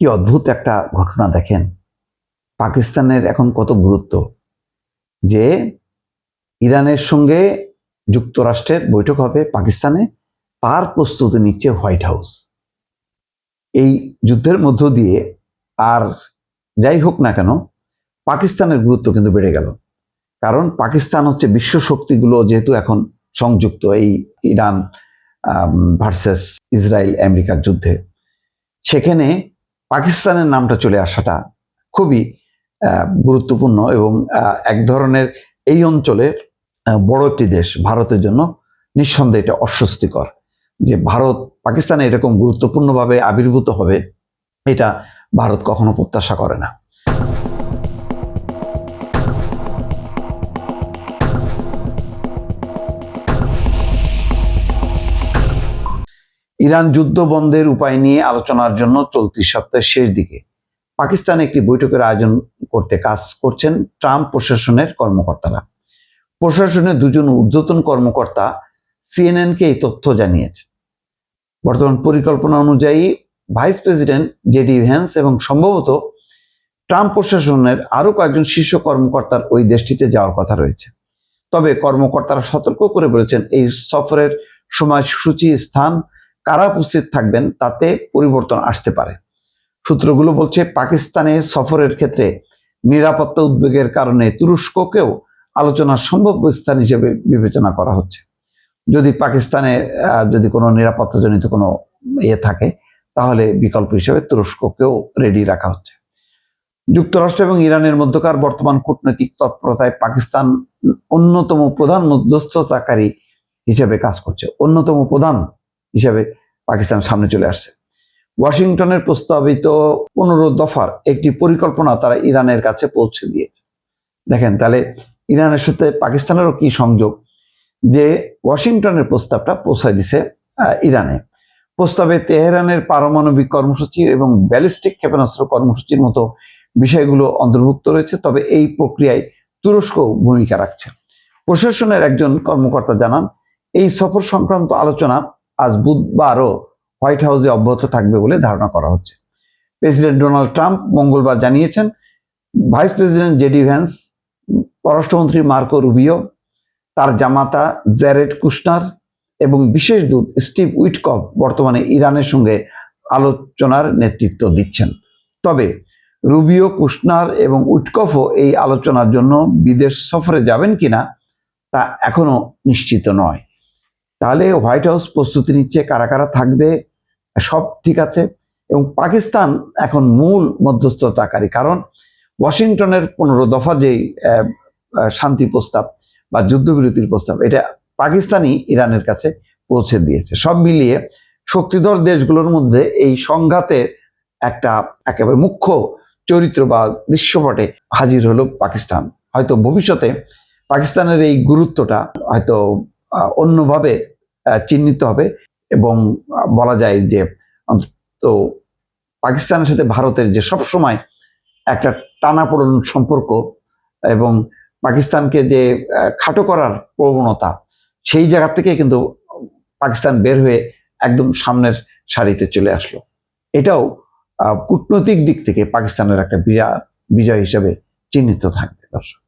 কি অদ্ভুত একটা ঘটনা দেখেন। পাকিস্তানের এখন কত গুরুত্ব যে ইরানের সঙ্গে যুক্তরাষ্ট্রের বৈঠক হবে পাকিস্তানে, তার প্রস্তুতি নিচ্ছে হোয়াইট হাউস। এই যুদ্ধের মধ্য দিয়ে আর যাই হোক না কেন, পাকিস্তানের গুরুত্ব কিন্তু বেড়ে গেল। কারণ পাকিস্তান হচ্ছে বিশ্ব শক্তিগুলো যেহেতু এখন সংযুক্ত এই ইরান ভার্সেস ইসরায়েল আমেরিকার যুদ্ধে, সেখানে পাকিস্তানের নামটা চলে আসাটা খুবই গুরুত্বপূর্ণ এবং এক ধরনের এই অঞ্চলের বড় একটি দেশ ভারতের জন্য নিঃসন্দেহে এটা অস্বস্তিকর যে ভারত পাকিস্তানে এরকম গুরুত্বপূর্ণভাবে আবির্ভূত হবে, এটা ভারত কখনো প্রত্যাশা করে না। ইরান যুদ্ধ বন্ধের উপায় নিয়ে আলোচনার জন্য চলতি সপ্তাহের শেষ দিকে পাকিস্তানে একটি বৈঠকের আয়োজন করতে কাজ করছেন ট্রাম্প প্রশাসনের কর্মকর্তারা। প্রশাসনের দুজন ঊর্ধ্বতন কর্মকর্তা সিএনএনকে এই তথ্য জানিয়েছেন। বর্তমান পরিকল্পনা অনুযায়ী ভাইস প্রেসিডেন্ট জেডি ভ্যান্স এবং সম্ভবত ট্রাম্প প্রশাসনের আরো কয়েকজন শীর্ষ কর্মকর্তার ওই দেশটিতে যাওয়ার কথা রয়েছে। তবে কর্মকর্তারা সতর্ক করে বলেছেন এই সফরের সময়সূচি, স্থান, কারা উপস্থিত থাকবেন তাতে পরিবর্তন আসতে পারে। সূত্রগুলো বলছে পাকিস্তানে সফরের ক্ষেত্রে নিরাপত্তা উদ্বেগের কারণে তুরস্ককেও আলোচনার সম্ভাব্য স্থান হিসেবে বিবেচনা করা হচ্ছে। যদি পাকিস্তানে যদি কোনো নিরাপত্তাজনিত কোনো থাকে, তাহলে বিকল্প হিসেবে তুরস্ককেও রেডি রাখা হচ্ছে। যুক্তরাষ্ট্র এবং ইরানের মধ্যকার বর্তমান কূটনৈতিক তৎপরতায় পাকিস্তান অন্যতম প্রধান মধ্যস্থতাকারী হিসেবে কাজ করছে। অন্যতম প্রধান হিসেবে পাকিস্তান সামনে চলে আসছে। ওয়াশিংটনের প্রস্তাবিত 15 দফার একটি পরিকল্পনা তারা ইরানের কাছে পৌঁছে দিয়েছে। দেখেন তাহলে ইরানের সাথে পাকিস্তানেরও কি সংযোগ, যে ওয়াশিংটনের প্রস্তাবটা পৌঁছায় দিছে ইরানে। প্রস্তাবে তেহরানের পারমাণবিক কর্মসূচি এবং ব্যালিস্টিক ক্ষেপণাস্ত্র কর্মসূচির মতো বিষয়গুলো অন্তর্ভুক্ত রয়েছে। তবে এই প্রক্রিয়ায় তুরস্ক ভূমিকা রাখছে। প্রশাসনের একজন কর্মকর্তা জানান, এই সফর সংক্রান্ত আলোচনা আজ বুধবারও হোয়াইট হাউসে অব্যাহত থাকবে বলে ধারণা করা হচ্ছে। প্রেসিডেন্ট ডোনাল্ড ট্রাম্প মঙ্গলবার জানিয়েছেন, ভাইস প্রেসিডেন্ট জেডি ভ্যান্স, পররাষ্ট্রমন্ত্রী মার্কো রুবিও, তার জামাতা জ্যারেড কুশনার এবং বিশেষ দূত স্টিভ উইটকফ বর্তমানে ইরানের সঙ্গে আলোচনার নেতৃত্ব দিচ্ছেন। তবে রুবিও, কুশনার এবং উইটকফও এই আলোচনার জন্য বিদেশ সফরে যাবেন কিনা তা এখনো নিশ্চিত নয়। তাহলে হোয়াইট হাউস প্রস্তুতি নিচ্ছে, কারা কারা থাকবে সব ঠিক আছে। এবং পাকিস্তান এখন মূল মধ্যস্থতাকারী, কারণ ওয়াশিংটনের 15 দফা যে শান্তি প্রস্তাব বা যুদ্ধবিরতির প্রস্তাব, এটা পাকিস্তানই ইরানের কাছে পৌঁছে দিয়েছে। সব মিলিয়ে শক্তিধর দেশগুলোর মধ্যে এই সংঘাতের একটা একেবারে মুখ্য চরিত্র বা দৃশ্যপটে হাজির হলো পাকিস্তান। হয়তো ভবিষ্যতে পাকিস্তানের এই গুরুত্বটা হয়তো অন্যভাবে চিহ্নিত হবে এবং বলা যায় যে তো পাকিস্তানের সাথে ভারতের যে সবসময় একটা টানাপোড়েন সম্পর্ক এবং পাকিস্তানকে যে খাটো করার প্রবণতা, সেই জায়গা থেকে কিন্তু পাকিস্তান বের হয়ে একদম সামনের সারিতে চলে আসলো। এটাও কূটনৈতিক দিক থেকে পাকিস্তানের একটা বিজয় হিসেবে চিহ্নিত থাকবে। দর্শক।